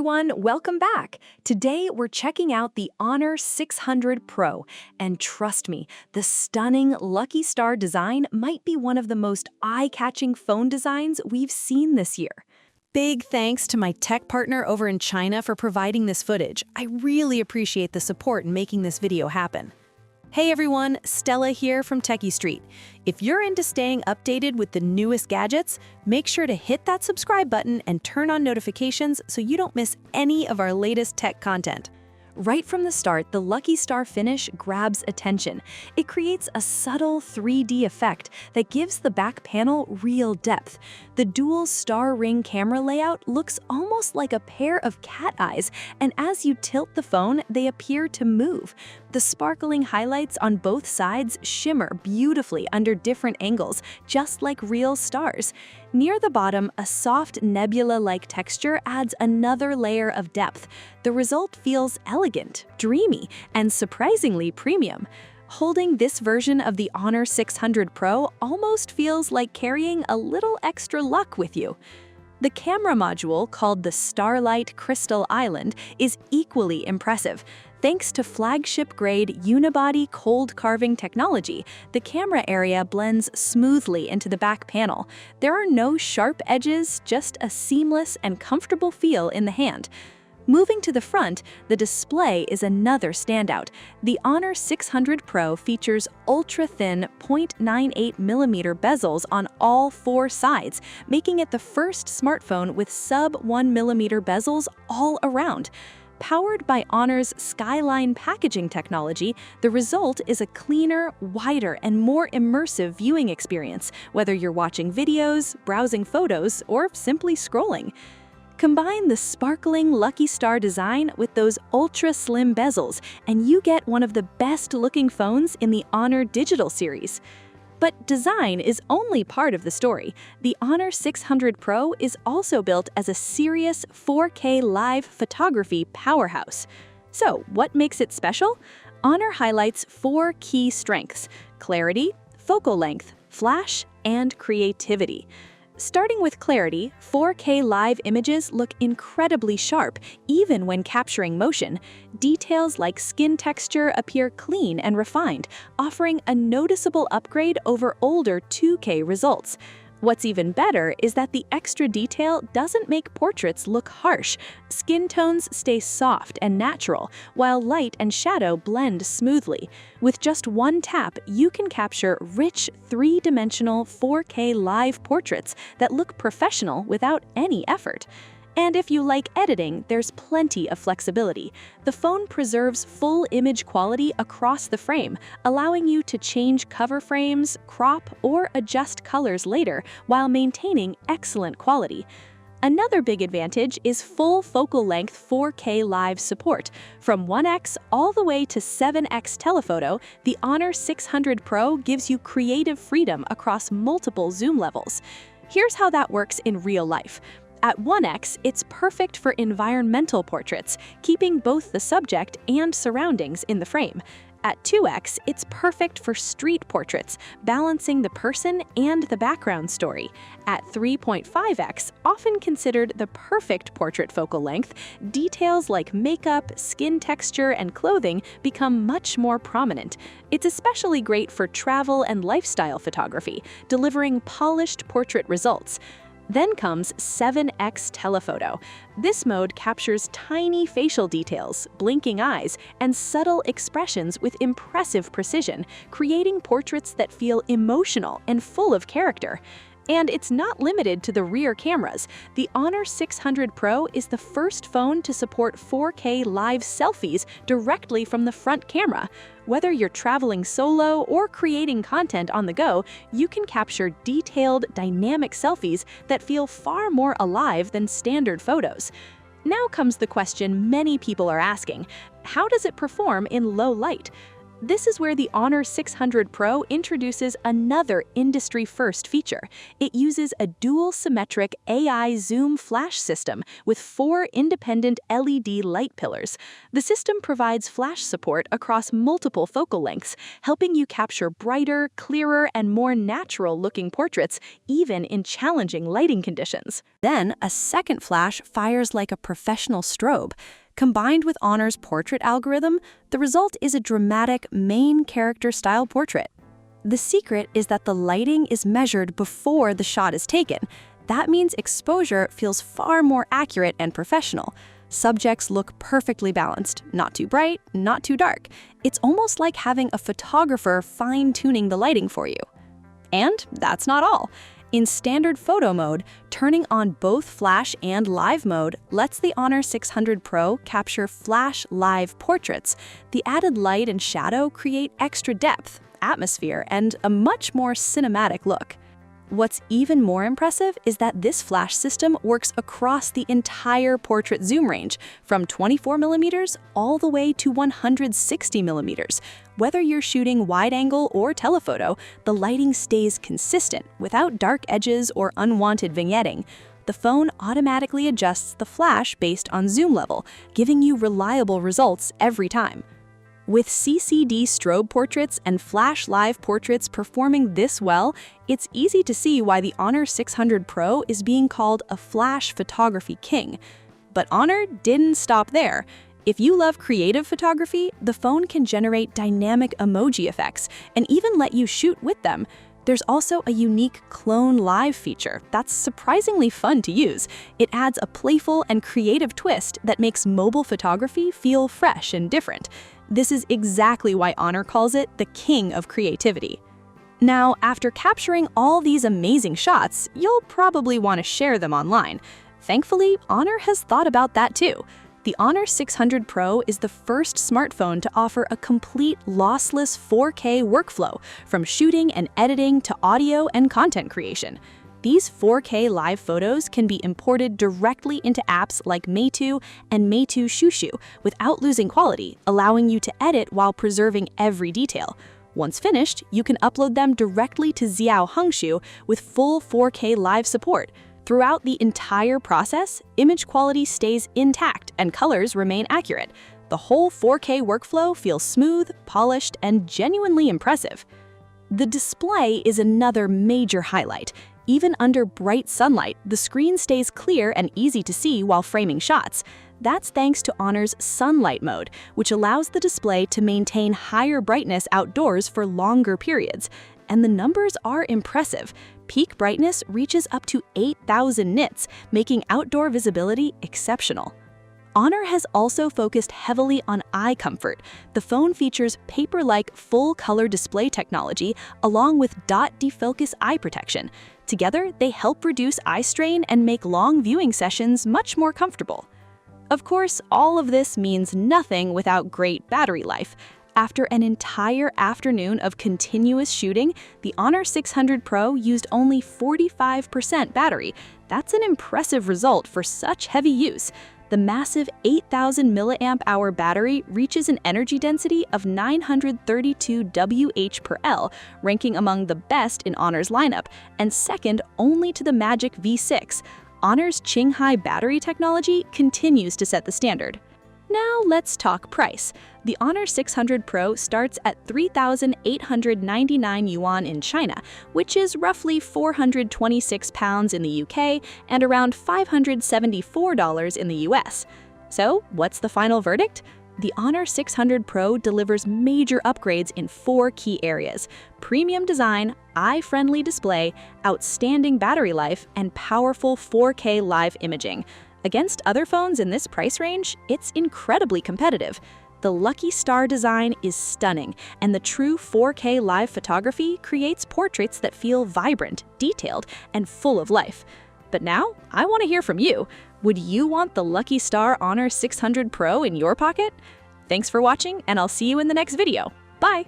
everyone, welcome back. Today we're checking out the Honor 600 Pro, and trust me, the stunning Lucky Star design might be one of the most eye-catching phone designs we've seen this year. Big thanks to my tech partner over in China for providing this footage. I really appreciate the support in making this video happen. Hey everyone, Stella here from techiestreet. If you're into staying updated with the newest gadgets, make sure to hit that subscribe button and turn on notifications so you don't miss any of our latest tech content. Right from the start, the Lucky Star finish grabs attention. It creates a subtle 3D effect that gives the back panel real depth. The dual star ring camera layout looks almost like a pair of cat eyes, and as you tilt the phone, they appear to move. The sparkling highlights on both sides shimmer beautifully under different angles, just like real stars. Near the bottom, a soft nebula-like texture adds another layer of depth. The result feels elegant, dreamy, and surprisingly premium. Holding this version of the Honor 600 Pro almost feels like carrying a little extra luck with you. The camera module, called the Starlight Crystal Island, is equally impressive. Thanks to flagship-grade unibody cold carving technology, the camera area blends smoothly into the back panel. There are no sharp edges, just a seamless and comfortable feel in the hand. Moving to the front, the display is another standout. The Honor 600 Pro features ultra-thin 0.98mm bezels on all four sides, making it the first smartphone with sub-1mm bezels all around. Powered by Honor's Skyline packaging technology, the result is a cleaner, wider, and more immersive viewing experience, whether you're watching videos, browsing photos, or simply scrolling. Combine the sparkling Lucky Star design with those ultra-slim bezels, and you get one of the best-looking phones in the Honor Digital series. But design is only part of the story. The Honor 600 Pro is also built as a serious 4K live photography powerhouse. So, what makes it special? Honor highlights four key strengths: clarity, focal length, flash, and creativity. Starting with clarity, 4K live images look incredibly sharp, even when capturing motion. Details like skin texture appear clean and refined, offering a noticeable upgrade over older 2K results. What's even better is that the extra detail doesn't make portraits look harsh. Skin tones stay soft and natural, while light and shadow blend smoothly. With just one tap, you can capture rich, three-dimensional 4K live portraits that look professional without any effort. And if you like editing, there's plenty of flexibility. The phone preserves full image quality across the frame, allowing you to change cover frames, crop, or adjust colors later while maintaining excellent quality. Another big advantage is full focal length 4K live support. From 1x all the way to 7x telephoto, the Honor 600 Pro gives you creative freedom across multiple zoom levels. Here's how that works in real life. At 1x, it's perfect for environmental portraits, keeping both the subject and surroundings in the frame. At 2x, it's perfect for street portraits, balancing the person and the background story. At 3.5x, often considered the perfect portrait focal length, details like makeup, skin texture, and clothing become much more prominent. It's especially great for travel and lifestyle photography, delivering polished portrait results. Then comes 7x telephoto. This mode captures tiny facial details, blinking eyes, and subtle expressions with impressive precision, creating portraits that feel emotional and full of character. And it's not limited to the rear cameras. The Honor 600 Pro is the first phone to support 4K live selfies directly from the front camera. Whether you're traveling solo or creating content on the go, you can capture detailed, dynamic selfies that feel far more alive than standard photos. Now comes the question many people are asking: how does it perform in low light? This is where the Honor 600 Pro introduces another industry-first feature. It uses a dual-symmetric AI zoom flash system with 4 independent LED light pillars. The system provides flash support across multiple focal lengths, helping you capture brighter, clearer, and more natural-looking portraits, even in challenging lighting conditions. Then, a second flash fires like a professional strobe. Combined with Honor's portrait algorithm, the result is a dramatic main character style portrait. The secret is that the lighting is measured before the shot is taken. That means exposure feels far more accurate and professional. Subjects look perfectly balanced, not too bright, not too dark. It's almost like having a photographer fine-tuning the lighting for you. And that's not all. In standard photo mode, turning on both flash and live mode lets the Honor 600 Pro capture flash live portraits. The added light and shadow create extra depth, atmosphere, and a much more cinematic look. What's even more impressive is that this flash system works across the entire portrait zoom range, from 24mm all the way to 160mm. Whether you're shooting wide-angle or telephoto, the lighting stays consistent without dark edges or unwanted vignetting. The phone automatically adjusts the flash based on zoom level, giving you reliable results every time. With CCD strobe portraits and flash live portraits performing this well, it's easy to see why the Honor 600 Pro is being called a flash photography king. But Honor didn't stop there. If you love creative photography, the phone can generate dynamic emoji effects and even let you shoot with them. There's also a unique Clone Live feature that's surprisingly fun to use. It adds a playful and creative twist that makes mobile photography feel fresh and different. This is exactly why Honor calls it the king of creativity. Now, after capturing all these amazing shots, you'll probably want to share them online. Thankfully, Honor has thought about that too. The Honor 600 Pro is the first smartphone to offer a complete lossless 4K workflow, from shooting and editing to audio and content creation. These 4K live photos can be imported directly into apps like Meitu and Meitu Shushu without losing quality, allowing you to edit while preserving every detail. Once finished, you can upload them directly to Xiao Hongshu with full 4K live support. Throughout the entire process, image quality stays intact and colors remain accurate. The whole 4K workflow feels smooth, polished, and genuinely impressive. The display is another major highlight. Even under bright sunlight, the screen stays clear and easy to see while framing shots. That's thanks to Honor's Sunlight mode, which allows the display to maintain higher brightness outdoors for longer periods. And the numbers are impressive. Peak brightness reaches up to 8,000 nits, making outdoor visibility exceptional. Honor has also focused heavily on eye comfort. The phone features paper-like full-color display technology along with dot defocus eye protection. Together, they help reduce eye strain and make long viewing sessions much more comfortable. Of course, all of this means nothing without great battery life. After an entire afternoon of continuous shooting, the Honor 600 Pro used only 45% battery. That's an impressive result for such heavy use. The massive 8,000 mAh battery reaches an energy density of 932 Wh/L, ranking among the best in Honor's lineup, and second only to the Magic V6. Honor's Qinghai battery technology continues to set the standard. Now let's talk price. The Honor 600 Pro starts at 3,899 yuan in China, which is roughly £426 in the UK and around $574 in the US. So, what's the final verdict? The Honor 600 Pro delivers major upgrades in 4 key areas: premium design, eye-friendly display, outstanding battery life, and powerful 4K live imaging. Against other phones in this price range, it's incredibly competitive. The Lucky Star design is stunning, and the true 4K live photography creates portraits that feel vibrant, detailed, and full of life. But now, I want to hear from you. Would you want the Lucky Star Honor 600 Pro in your pocket? Thanks for watching, and I'll see you in the next video. Bye!